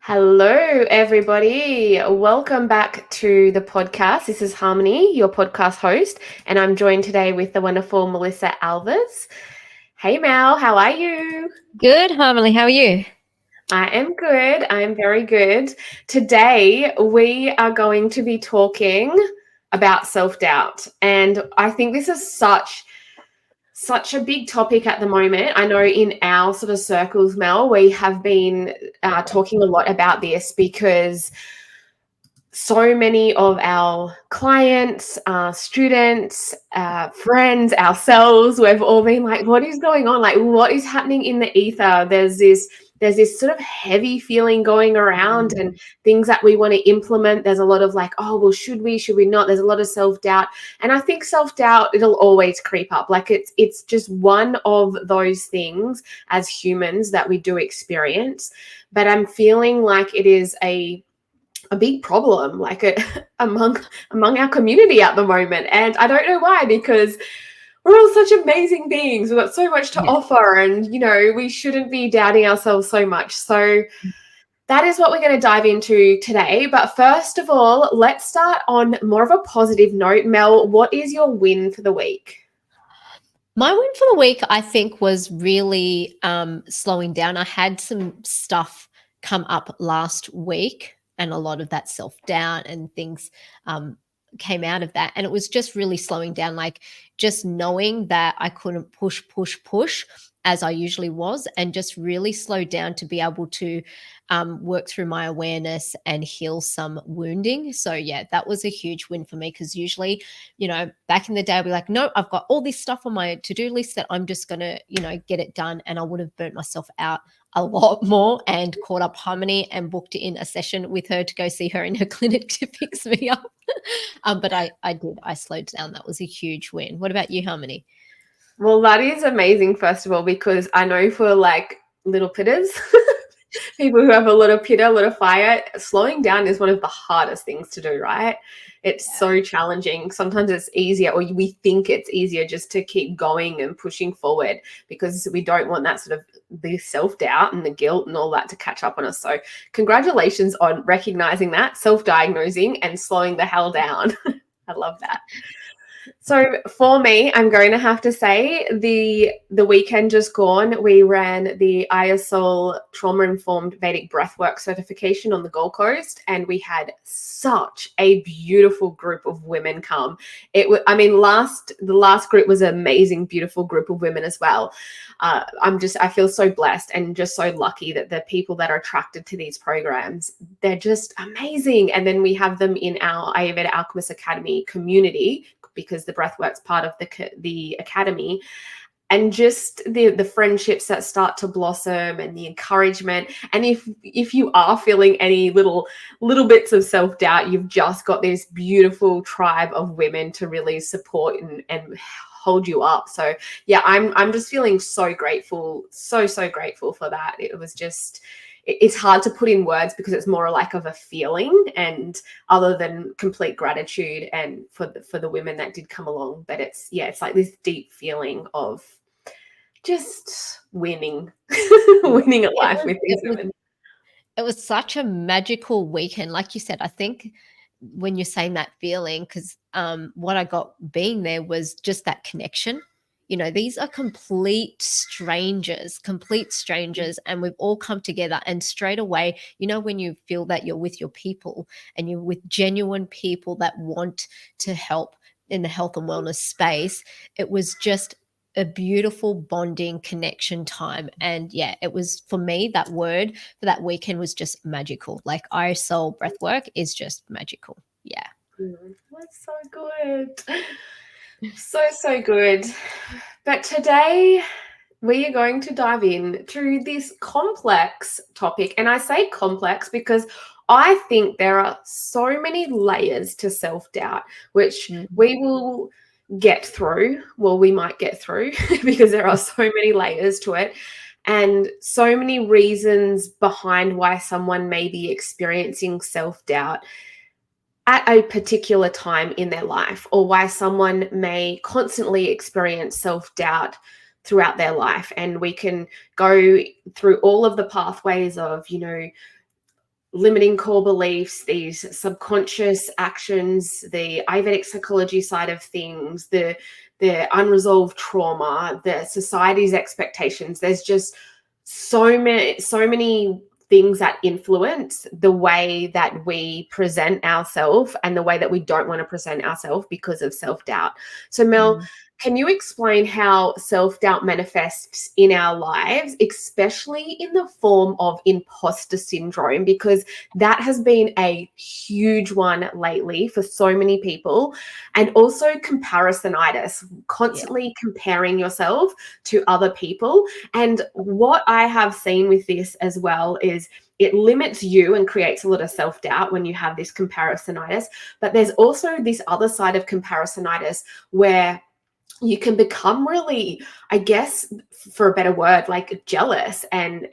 Hello, everybody. Welcome back to the podcast. This is Harmony, your podcast host, and I'm joined today with the wonderful Melissa Alves. Hey, Mel, how are you? Good, Harmony. How are you? I am good. I am very good. Today, we are going to be talking about self-doubt, and I think this is such a big topic at the moment. I know in our sort of circles, Mel, we have been talking a lot about this because so many of our clients, students, friends, ourselves, we've all been like, what is going on? Like, what is happening in the ether? There's this sort of heavy feeling going around and things that we want to implement. There's a lot of like, oh, well, should we not? There's a lot of self-doubt. And I think self-doubt, it'll always creep up. Like it's just one of those things as humans that we do experience. But I'm feeling like it is a big problem among our community at the moment, and I don't know why, because we're all such amazing beings. We've got so much to offer, and we shouldn't be doubting ourselves so much. So that is what we're going to dive into today. But first of all, let's start on more of a positive note. Mel, what is your win for the week? My win for the week, I think, was really slowing down. I had some stuff come up last week, and a lot of that self-doubt and things came out of that. And it was just really slowing down, like just knowing that I couldn't push as I usually was, and just really slow down to be able to work through my awareness and heal some wounding. So yeah, that was a huge win for me, because usually, back in the day, I'd be like, no, I've got all this stuff on my to-do list that I'm just gonna, get it done. And I would have burnt myself out a lot more, and caught up Harmony and booked in a session with her to go see her in her clinic to fix me up. But I slowed down. That was a huge win. What about you, Harmony? Well, that is amazing, first of all, because I know for like little pitters, people who have a lot of pitter, a lot of fire, slowing down is one of the hardest things to do, right? It's so challenging. Sometimes it's easier, or we think it's easier, just to keep going and pushing forward, because we don't want that sort of the self-doubt and the guilt and all that to catch up on us. So congratulations on recognizing that, self-diagnosing, and slowing the hell down. I love that. So for me, I'm going to have to say the weekend just gone, we ran the higHERself trauma-informed Vedic breathwork certification on the Gold Coast, and we had such a beautiful group of women come. The last group was an amazing, beautiful group of women as well. I feel so blessed and just so lucky that the people that are attracted to these programs, they're just amazing. And then we have them in our Ayurveda Alchemist Academy community, because the breathwork's part of the academy, and just the friendships that start to blossom, and the encouragement. And if you are feeling any little bits of self-doubt, you've just got this beautiful tribe of women to really support and hold you up. So yeah, I'm just feeling so grateful, so grateful for that. It was just, it's hard to put in words, because it's more like of a feeling, and other than complete gratitude and for the women that did come along. But it's like this deep feeling of just winning winning at life with these women. It was such a magical weekend. Like you said, I think when you're saying that feeling, because what I got being there was just that connection. These are complete strangers, and we've all come together. And straight away, when you feel that you're with your people, and you're with genuine people that want to help in the health and wellness space, it was just a beautiful bonding connection time. And yeah, it was, for me, that word for that weekend was just magical. Like, our soul breathwork is just magical. Yeah. That's so good. So good. But today we are going to dive into this complex topic. And I say complex because I think there are so many layers to self-doubt, which we will get through. Well, we might get through because there are so many layers to it, and so many reasons behind why someone may be experiencing self-doubt at a particular time in their life, or why someone may constantly experience self-doubt throughout their life. And we can go through all of the pathways of, limiting core beliefs, these subconscious actions, the Ayurvedic psychology side of things, the unresolved trauma, the society's expectations. There's just so many things that influence the way that we present ourselves and the way that we don't want to present ourselves because of self-doubt. So Mel, can you explain how self-doubt manifests in our lives, especially in the form of imposter syndrome? Because that has been a huge one lately for so many people. And also comparisonitis, constantly comparing yourself to other people. And what I have seen with this as well is it limits you and creates a lot of self-doubt when you have this comparisonitis. But there's also this other side of comparisonitis where you can become really, I guess, for a better word, like jealous, and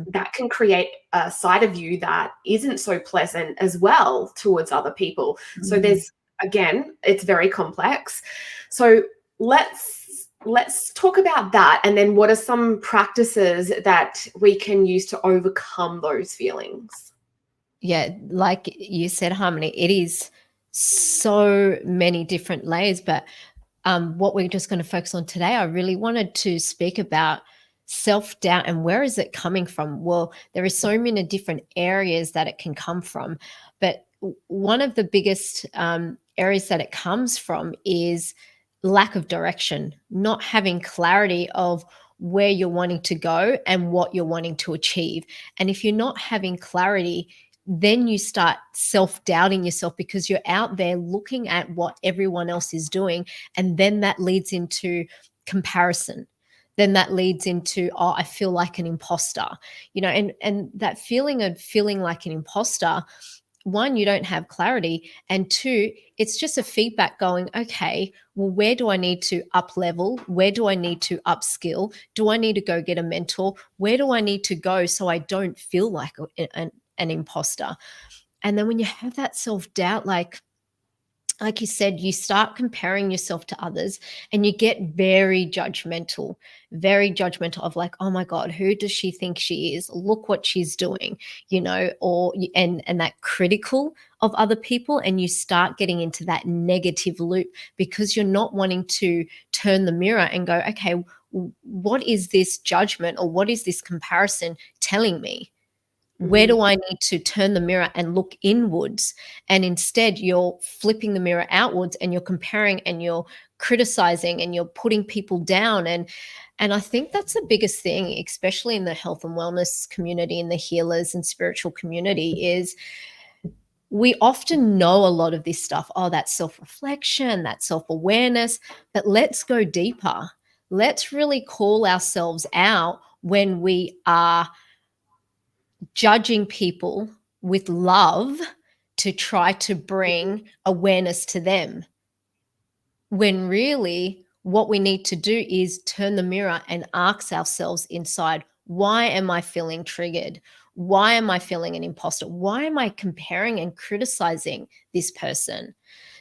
that can create a side of you that isn't so pleasant as well towards other people. So there's, again, it's very complex. So let's talk about that, and then what are some practices that we can use to overcome those feelings? Yeah, like you said, Harmony, it is so many different layers, but what we're just going to focus on today, I really wanted to speak about self-doubt and where is it coming from. Well, there are so many different areas that it can come from, but one of the biggest areas that it comes from is lack of direction, not having clarity of where you're wanting to go and what you're wanting to achieve. And if you're not having clarity, then you start self-doubting yourself because you're out there looking at what everyone else is doing. And then that leads into comparison. Then that leads into, oh, I feel like an imposter, and that feeling of feeling like an imposter, one, you don't have clarity. And two, it's just a feedback going, okay, well, where do I need to up level? Where do I need to upskill? Do I need to go get a mentor? Where do I need to go so I don't feel like an imposter? And then when you have that self-doubt, like you said, you start comparing yourself to others and you get very judgmental of like, oh my God, who does she think she is? Look what she's doing, and that critical of other people. And you start getting into that negative loop because you're not wanting to turn the mirror and go, okay, what is this judgment or what is this comparison telling me? Where do I need to turn the mirror and look inwards? And instead, you're flipping the mirror outwards and you're comparing and you're criticizing and you're putting people down. And I think that's the biggest thing, especially in the health and wellness community, in the healers and spiritual community, is we often know a lot of this stuff. Oh, that's self-reflection, that's self-awareness. But let's go deeper. Let's really call ourselves out when we are judging people with love to try to bring awareness to them, when really what we need to do is turn the mirror and ask ourselves inside, why am I feeling triggered? Why am I feeling an imposter? Why am I comparing and criticizing this person?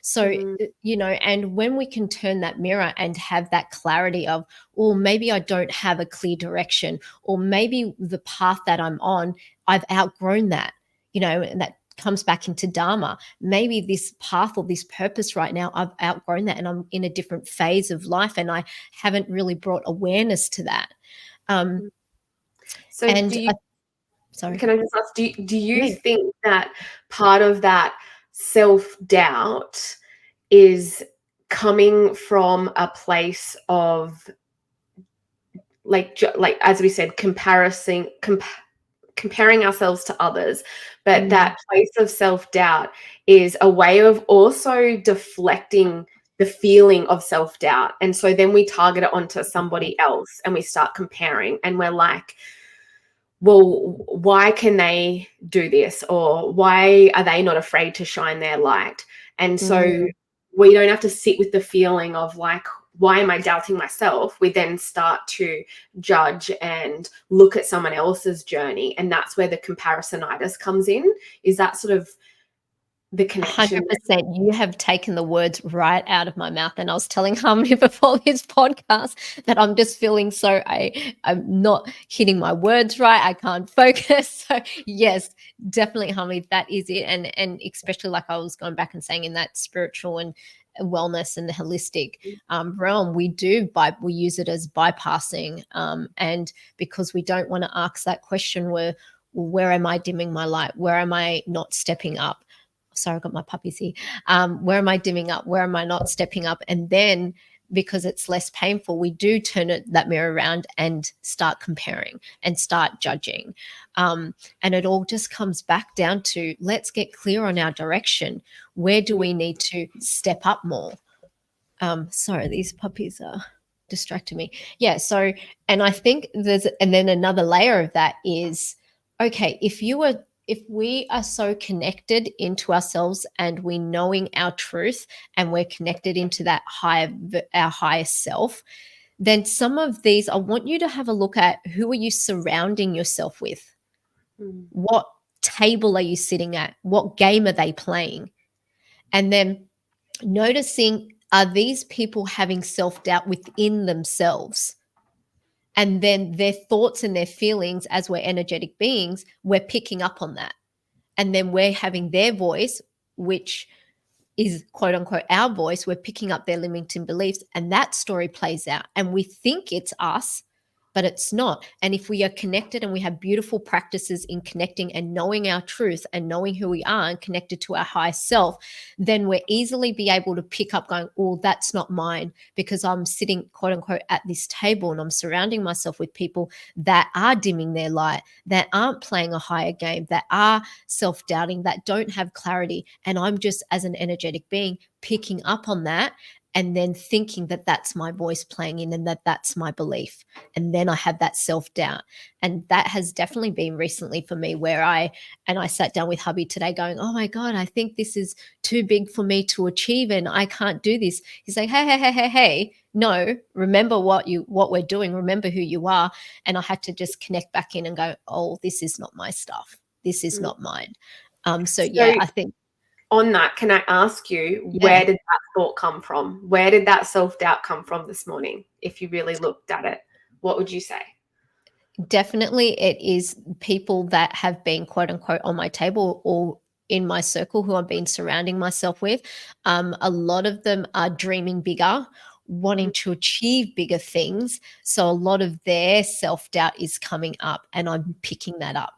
So, and when we can turn that mirror and have that clarity of, oh, maybe I don't have a clear direction, or maybe the path that I'm on, I've outgrown that, and that comes back into Dharma. Maybe this path or this purpose right now, I've outgrown that and I'm in a different phase of life and I haven't really brought awareness to that. So and do you, sorry. can I just ask, do you Yeah. think that part of that self-doubt is coming from a place of like as we said, comparing ourselves to others, but that place of self-doubt is a way of also deflecting the feeling of self-doubt, and so then we target it onto somebody else and we start comparing and we're like, well, why can they do this, or why are they not afraid to shine their light? And so we don't have to sit with the feeling of like, why am I doubting myself? We then start to judge and look at someone else's journey. And that's where the comparisonitis comes in. Is that sort of the connection. 100%. You have taken the words right out of my mouth. And I was telling Harmony before this podcast that I'm just feeling I'm not hitting my words right. I can't focus. So yes, definitely, Harmony, that is it. And especially like I was going back and saying in that spiritual and wellness and the holistic realm, we use it as bypassing. And because we don't want to ask that question where am I dimming my light? Where am I not stepping up? Sorry, I got my puppies here. Where am I dimming up? Where am I not stepping up? And then because it's less painful, we do turn that mirror around and start comparing and start judging. And it all just comes back down to let's get clear on our direction. Where do we need to step up more? Sorry, these puppies are distracting me. Yeah. So, and I think and then another layer of that is, okay, if we are so connected into ourselves and we knowing our truth and we're connected into that our higher self, then some of these, I want you to have a look at who are you surrounding yourself with? What table are you sitting at? What game are they playing? And then noticing, are these people having self-doubt within themselves? And then their thoughts and their feelings, as we're energetic beings, we're picking up on that. And then we're having their voice, which is quote unquote our voice. We're picking up their limiting beliefs, and that story plays out. And we think it's us, but it's not. And if we are connected and we have beautiful practices in connecting and knowing our truth and knowing who we are and connected to our higher self, then we're easily be able to pick up going, oh, that's not mine, because I'm sitting quote unquote at this table and I'm surrounding myself with people that are dimming their light, that aren't playing a higher game, that are self-doubting, that don't have clarity. And I'm just, as an energetic being, picking up on that and then thinking that that's my voice playing in and that that's my belief. And then I have that self-doubt. And that has definitely been recently for me where I sat down with hubby today going, oh my God, I think this is too big for me to achieve and I can't do this. He's like, hey, no, remember what we're doing. Remember who you are. And I had to just connect back in and go, oh, this is not my stuff. This is not mine. So yeah, I think, on that, can I ask you, where did that thought come from? Where did that self-doubt come from this morning? If you really looked at it, what would you say? Definitely it is people that have been quote unquote on my table or in my circle who I've been surrounding myself with. A lot of them are dreaming bigger, wanting to achieve bigger things. So a lot of their self-doubt is coming up and I'm picking that up.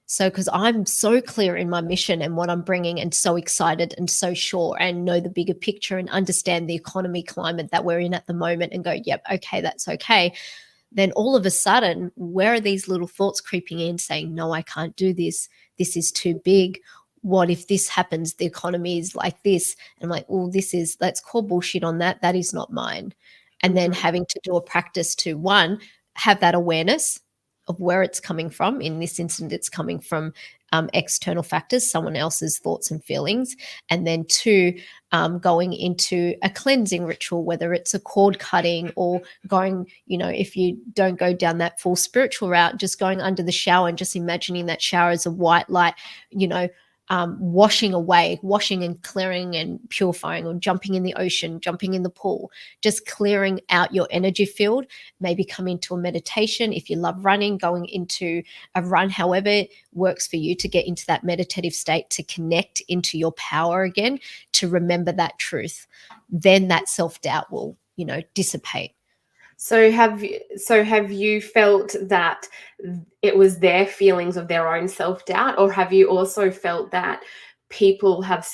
So, because I'm so clear in my mission and what I'm bringing and so excited and so sure and know the bigger picture and understand the economy climate that we're in at the moment and go, yep, okay, that's okay. Then all of a sudden, where are these little thoughts creeping in saying, no, I can't do this. This is too big. What if this happens? The economy is like this. And I'm like, oh, let's call bullshit on that. That is not mine. And then having to do a practice to, one, have that awareness of where it's coming from. In this instance, it's coming from external factors, someone else's thoughts and feelings. And then two, going into a cleansing ritual, whether it's a cord cutting or going, if you don't go down that full spiritual route, just going under the shower and just imagining that shower as a white light, washing and clearing and purifying, or jumping in the ocean, jumping in the pool, just clearing out your energy field. Maybe come into a meditation. If you love running, going into a run, however works for you to get into that meditative state, to connect into your power again, to remember that truth. Then that self-doubt will, dissipate. So have you felt that it was their feelings of their own self-doubt, or have you also felt that people have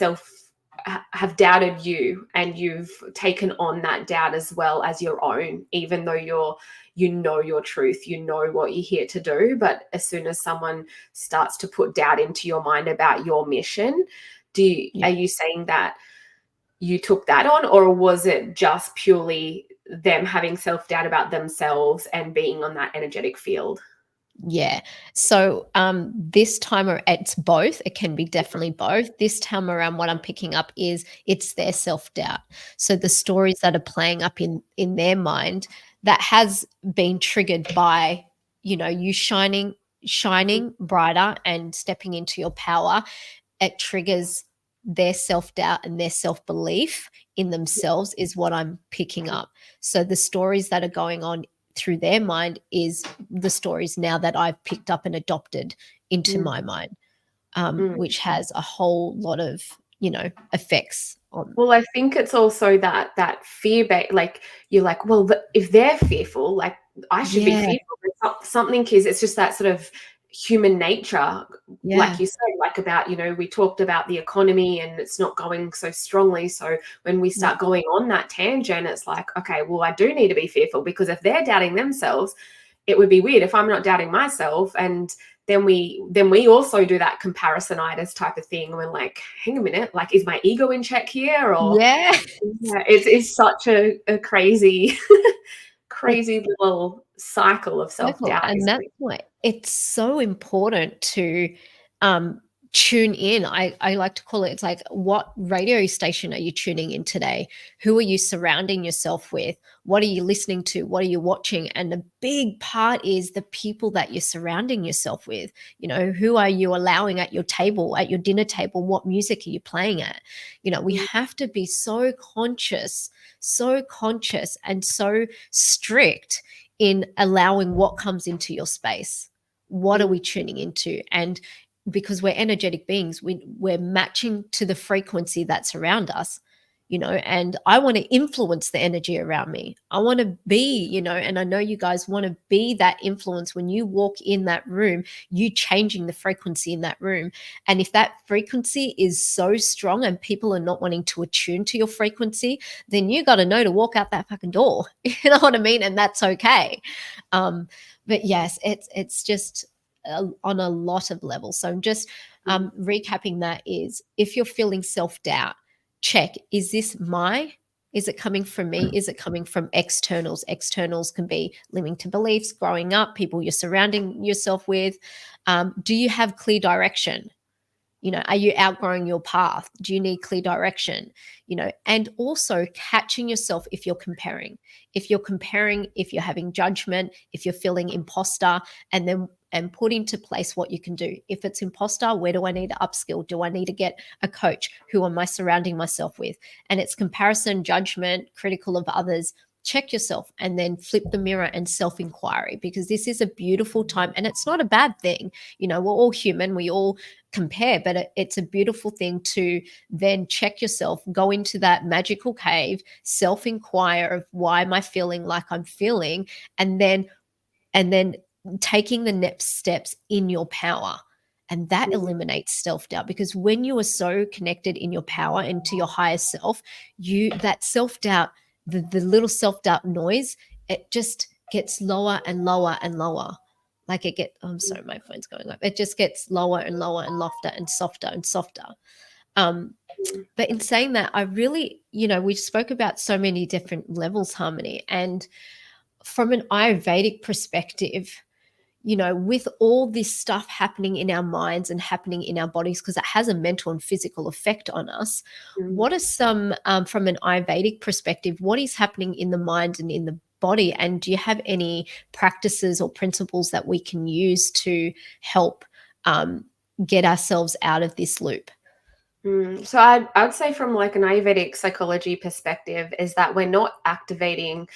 doubted you and you've taken on that doubt as well as your own, even though you know your truth, you know what you're here to do, but as soon as someone starts to put doubt into your mind about your mission, are you saying that you took that on, or was it just purely them having self-doubt about themselves and being on that energetic field? Yeah. So this time it's both. It can be definitely both. This time around, what I'm picking up is it's their self-doubt. So the stories that are playing up in their mind that has been triggered by, you shining brighter and stepping into your power. It triggers their self-doubt and their self-belief in themselves is what I'm picking up. So the stories that are going on through their mind is the stories now that I've picked up and adopted into my mind, Mm. which has a whole lot of, effects on. Well, I think it's also that fear like you're like, well, if they're fearful, like I should be Yeah, fearful. But something is, it's just that sort of human nature, like yeah, you said, like about, we talked about the economy and it's not going so strongly. So when we yeah, start going on that tangent, it's like, okay, well, I do need to be fearful, because if they're doubting themselves, it would be weird if I'm not doubting myself. And then we also do that comparisonitis type of thing. We're like, hang a minute, like, is my ego in check here? Or yeah. yeah, it's such a crazy It's crazy little cycle of cycle, self-doubt, and isn't that's it? why it's so important to um tune in. I like to call it, it's like, what radio station are you tuning in today? Who are you surrounding yourself with? What are you listening to? What are you watching? And the big part is the people that you're surrounding yourself with. Who are you allowing at your table, at your dinner table? What music are you playing at? We Mm, have to be so conscious and so strict in allowing what comes into your space. What are mm, we tuning into? And because we're energetic beings, we're matching to the frequency that's around us, and I want to influence the energy around me. I want to be, and I know you guys want to be that influence when you walk in that room, you changing the frequency in that room. And if that frequency is so strong and people are not wanting to attune to your frequency, then you got to know to walk out that fucking door. You know what I mean? And that's okay. But yes, it's just on a lot of levels. So I'm just mm, recapping that is, if you're feeling self-doubt, check, is it coming from me? Is it coming from externals? Externals can be limiting beliefs, growing up, people you're surrounding yourself with. Do you have clear direction? Are you outgrowing your path? Do you need clear direction? And also catching yourself if you're comparing. If you're having judgment, if you're feeling imposter, and put into place what you can do. If it's imposter, where do I need to upskill? Do I need to get a coach? Who am I surrounding myself with? And it's comparison, judgment, critical of others. Check yourself and then flip the mirror and self inquiry, because this is a beautiful time and it's not a bad thing. We're all human, we all compare, but it's a beautiful thing to then check yourself, go into that magical cave, self inquire of, why am I feeling like I'm feeling, and then taking the next steps in your power. And that mm, eliminates self-doubt, because when you are so connected in your power and to your higher self, that self-doubt, the little self-doubt noise, it just gets lower and lower and lower. Like I'm sorry, my phone's going up. It just gets lower and lower and softer and softer and softer. um mm, but in saying that, I really, we spoke about so many different levels, Harmony, and from an Ayurvedic perspective, with all this stuff happening in our minds and happening in our bodies, because it has a mental and physical effect on us. mm. What are some, from an Ayurvedic perspective, what is happening in the mind and in the body? And do you have any practices or principles that we can use to help get ourselves out of this loop? So I'd say, from like an Ayurvedic psychology perspective, is that we're not activating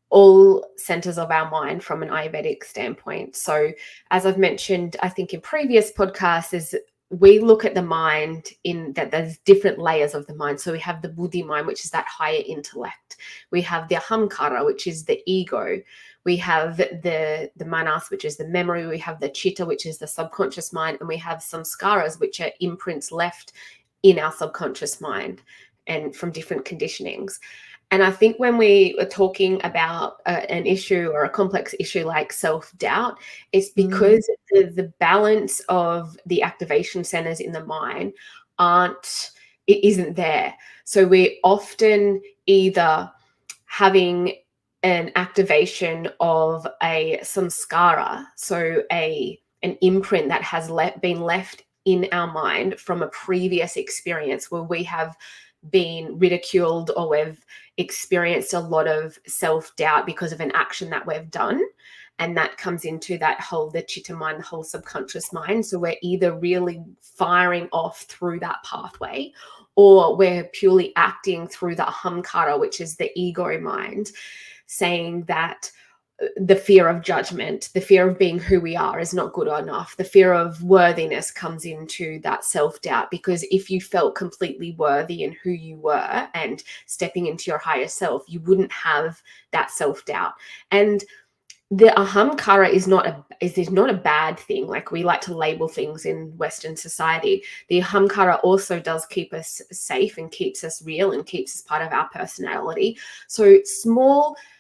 all centers of our mind from an Ayurvedic standpoint. So, as I've mentioned, I think in previous podcasts, is we look at the mind in that there's different layers of the mind. So we have the buddhi mind, which is that higher intellect. We have the ahamkara, which is the ego. We have the manas, which is the memory. We have the chitta, which is the subconscious mind, and we have samskaras, which are imprints left in our subconscious mind and from different conditionings. And I think when we are talking about an issue or a complex issue like self-doubt, it's Mm, because the balance of the activation centers in the mind it isn't there. So we're often either having an activation of a samskara, so an imprint that has been left in our mind from a previous experience where we have been ridiculed, or we've experienced a lot of self-doubt because of an action that we've done. And that comes into the chitta mind, the whole subconscious mind. So we're either really firing off through that pathway, or we're purely acting through the ahamkara, which is the ego mind, saying that the fear of judgment, the fear of being who we are is not good enough. The fear of worthiness comes into that self-doubt, because if you felt completely worthy in who you were and stepping into your higher self, you wouldn't have that self-doubt. And the ahamkara is not a bad thing. Like, we like to label things in Western society. The ahamkara also does keep us safe and keeps us real and keeps us part of our personality. So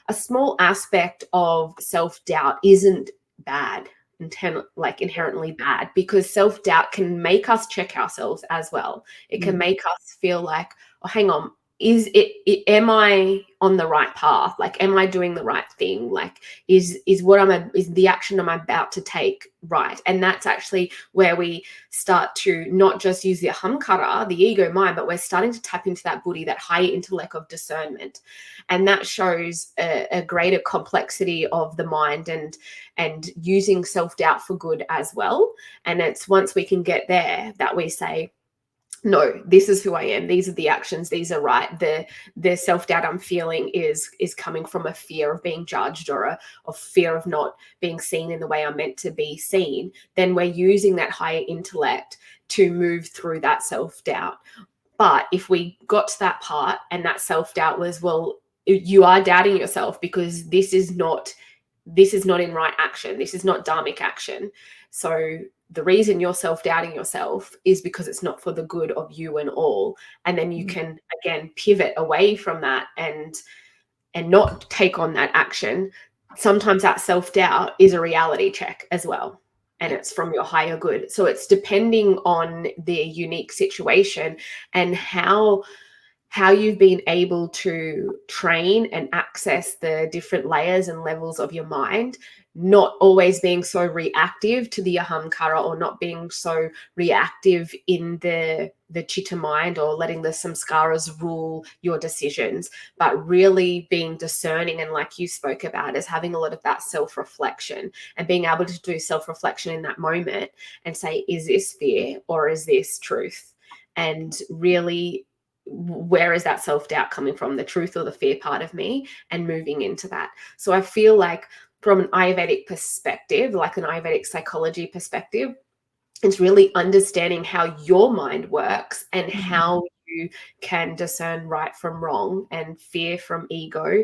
a small aspect of self-doubt isn't bad, inherently bad, because self-doubt can make us check ourselves as well. It can make us feel like, oh, hang on, am I on the right path? Like, am I doing the right thing? Like, is the action I'm about to take right? And that's actually where we start to not just use the ahamkara, the ego mind, but we're starting to tap into that buddhi, that higher intellect of discernment. And that shows a greater complexity of the mind, and using self-doubt for good as well. And it's once we can get there that we say, no, this is who I am. These are the actions. These are right. The self-doubt I'm feeling is coming from a fear of being judged, or a fear of not being seen in the way I'm meant to be seen. Then we're using that higher intellect to move through that self-doubt. But if we got to that part and that self-doubt was, well, you are doubting yourself because this is not in right action. This is not dharmic action. So the reason you're self-doubting yourself is because it's not for the good of you and all. And then you can, again, pivot away from that and not take on that action. Sometimes that self-doubt is a reality check as well. And it's from your higher good. So it's depending on the unique situation and how you've been able to train and access the different layers and levels of your mind, not always being so reactive to the ahamkara, or not being so reactive in the chitta mind, or letting the samskaras rule your decisions, but really being discerning. And like you spoke about, is having a lot of that self-reflection, and being able to do self-reflection in that moment and say, is this fear or is this truth? And really, where is that self-doubt coming from, the truth or the fear part of me, and moving into that. So I feel like, from an Ayurvedic perspective, like an Ayurvedic psychology perspective, it's really understanding how your mind works and how you can discern right from wrong, and fear from ego,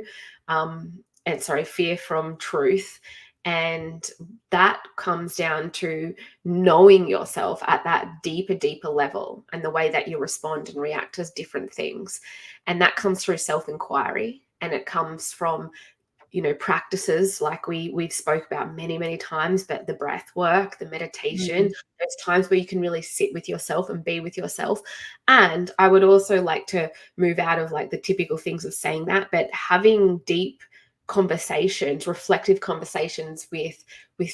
fear from truth. And that comes down to knowing yourself at that deeper level, and the way that you respond and react to different things. And that comes through self-inquiry, and it comes from, practices like we've spoke about many times, but the breath work, the meditation, those times where you can really sit with yourself and be with yourself. And I would also like to move out of like the typical things of saying that, but having deep conversations, reflective conversations with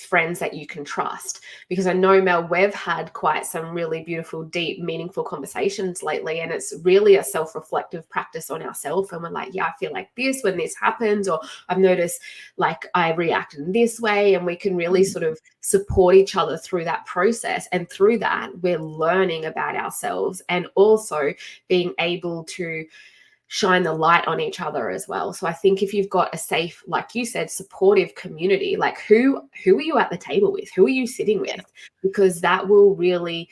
friends that you can trust. Because I know, Mel, we've had quite some really beautiful, deep, meaningful conversations lately, and it's really a self-reflective practice on ourselves. And we're like, yeah, I feel like this when this happens, or I've noticed like I react in this way, and we can really sort of support each other through that process. And through that, we're learning about ourselves, and also being able to shine the light on each other as well. So I think if you've got a safe, like you said, supportive community, like who are you at the table with? Who are you sitting with? Because that will really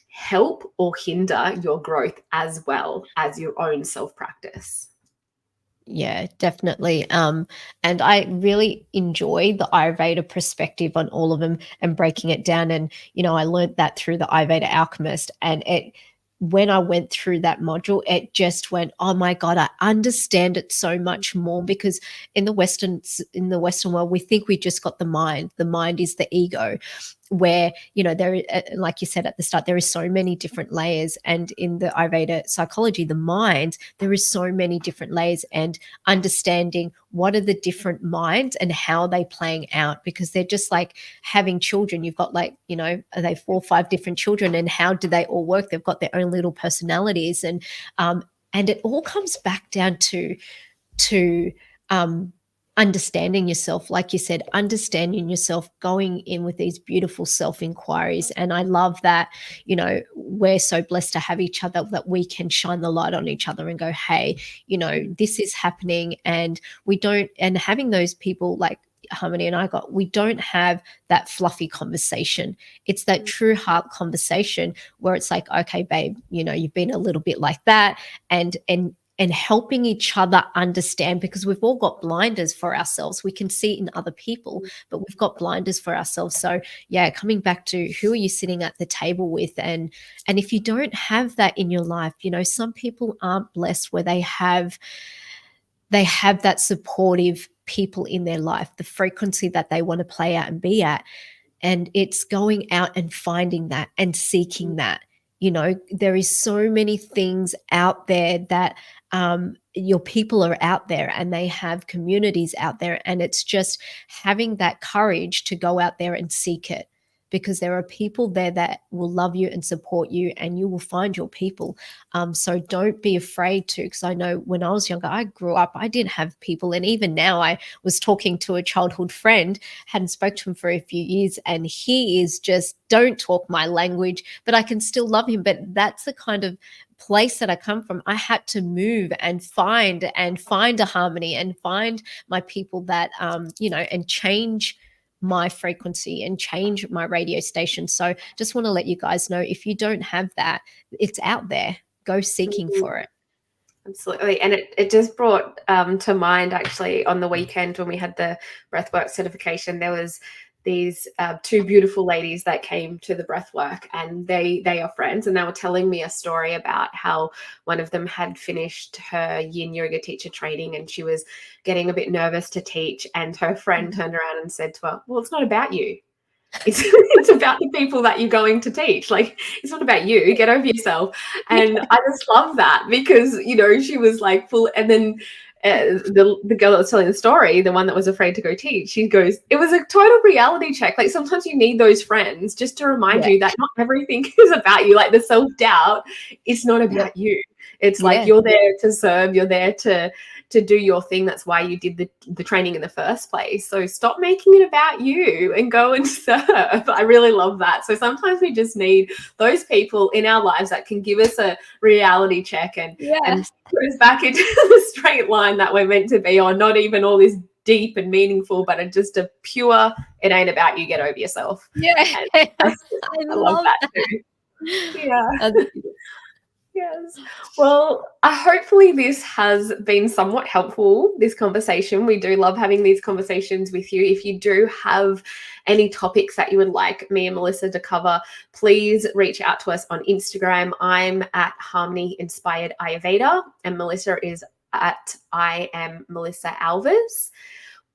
help or hinder your growth, as well as your own self-practice. Yeah, definitely. And I really enjoy the Ayurveda perspective on all of them and breaking it down. And, I learned that through the Ayurveda Alchemist. And when I went through that module, it just went, oh my God, I understand it so much more. Because in the Western world, we think we just got the mind. The mind is the ego, where, there, like you said at the start, there is so many different layers. And in the Ayurveda psychology, the mind, there is so many different layers, and understanding what are the different minds and how are they playing out, because they're just like having children. You've got like, are they 4 or 5 different children, and how do they all work? They've got their own little personalities. And it all comes back down to understanding yourself, like you said, understanding yourself, going in with these beautiful self inquiries. And I love that, we're so blessed to have each other, that we can shine the light on each other and go, hey, this is happening. And having those people like Harmony and we don't have that fluffy conversation. It's that true heart conversation where it's like, okay, babe, you've been a little bit like that, and helping each other understand, because we've all got blinders for ourselves. We can see it in other people, but we've got blinders for ourselves. So yeah, coming back to who are you sitting at the table with? And if you don't have that in your life, some people aren't blessed where they have that supportive people in their life, the frequency that they want to play out and be at. And it's going out and finding that and seeking that. There is so many things out there that your people are out there, and they have communities out there, and it's just having that courage to go out there and seek it, because there are people there that will love you and support you, and you will find your people. So don't be afraid to, because I know when I was younger, I grew up, I didn't have people. And even now, I was talking to a childhood friend, hadn't spoke to him for a few years, and he is just, don't talk my language, but I can still love him. But that's the kind of place that I come from. I had to move and find a harmony and find my people that, and change my frequency and change my radio station. So just want to let you guys know, if you don't have that, it's out there. Go seeking for it. Absolutely. And it just brought to mind, actually, on the weekend when we had the breathwork certification, there was these two beautiful ladies that came to the breathwork, and they are friends, and they were telling me a story about how one of them had finished her yin yoga teacher training, and she was getting a bit nervous to teach, and her friend turned around and said to her, well, it's not about you. It's about the people that you're going to teach. Like, it's not about you. Get over yourself. And I just love that, because she was like full. And then the girl that was telling the story, the one that was afraid to go teach, she goes, it was a total reality check. Like, sometimes you need those friends just to remind you that not everything is about you. Like, the self-doubt, it's not about you. It's like, you're there to serve, you're there to do your thing. That's why you did the training in the first place. So stop making it about you and go and serve. I really love that. So sometimes we just need those people in our lives that can give us a reality check and put us back into the straight line that we're meant to be on. Not even all this deep and meaningful, but just a pure, it ain't about you, get over yourself. Yeah. I love that too. Yeah. Yes. Well, hopefully this has been somewhat helpful, this conversation. We do love having these conversations with you. If you do have any topics that you would like me and Melissa to cover, please reach out to us on Instagram. I'm at Harmony Inspired Ayurveda, and Melissa is at I am Melissa Alves.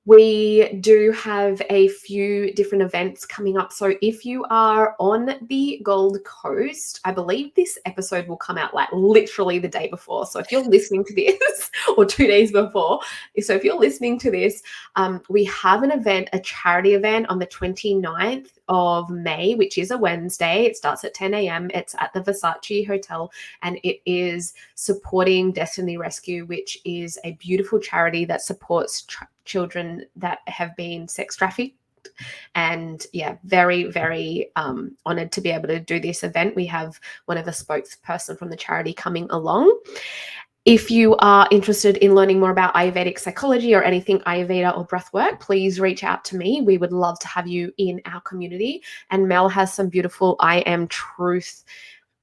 We do have a few different events coming up. So if you are on the Gold Coast, I believe this episode will come out like literally the day before. So if you're listening to this, or 2 days before, so if you're listening to this, we have an event, a charity event on the 29th of May, which is a Wednesday. It starts at 10 a.m. It's at the Versace Hotel, and it is supporting Destiny Rescue, which is a beautiful charity that supports children that have been sex trafficked. And yeah, very, very honored to be able to do this event. We have one of the spokesperson from the charity coming along. If you are interested in learning more about Ayurvedic psychology or anything Ayurveda or breathwork, please reach out to me. We would love to have you in our community. And Mel has some beautiful I Am Truth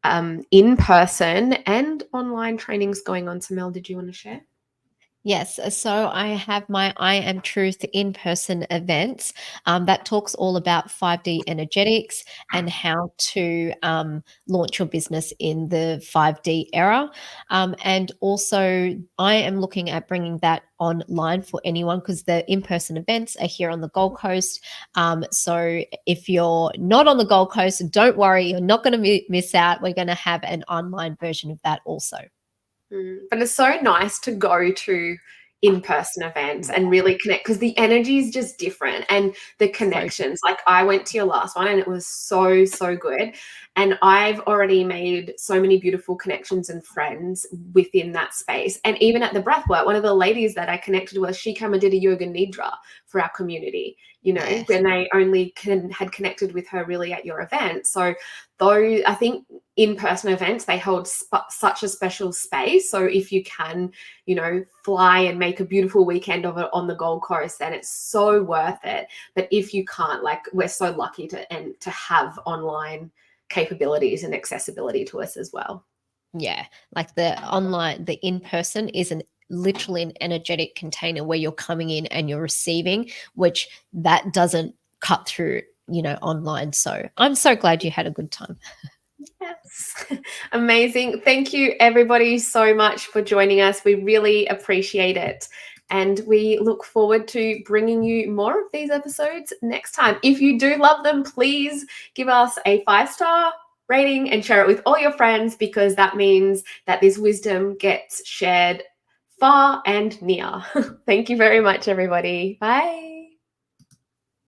in person and online trainings going on. So Mel, did you want to share? Yes, so I have my I Am Truth in-person events that talks all about 5D energetics and how to launch your business in the 5D era. And also, I am looking at bringing that online for anyone, because the in-person events are here on the Gold Coast. So if you're not on the Gold Coast, don't worry, you're not going to miss out. We're going to have an online version of that also. But it's so nice to go to in-person events and really connect, because the energy is just different, and the connections. Like, I went to your last one and it was so, so good. And I've already made so many beautiful connections and friends within that space. And even at the breathwork, one of the ladies that I connected with, she came and did a yoga nidra for our community, you know, Yes. when they only had connected with her really at your event. So though I think in-person events, they hold such a special space. So if you can, you know, fly and make a beautiful weekend of it on the Gold Coast, then it's so worth it. But if you can't, like, we're so lucky to have online capabilities and accessibility to us as well. Yeah, like the online, the in-person is literally an energetic container where you're coming in and you're receiving, which that doesn't cut through, online. So I'm so glad you had a good time. Yes. Amazing. Thank you, everybody, so much for joining us. We really appreciate it. And we look forward to bringing you more of these episodes next time. If you do love them, please give us a 5-star rating and share it with all your friends, because that means that this wisdom gets shared far and near. Thank you very much, everybody. Bye.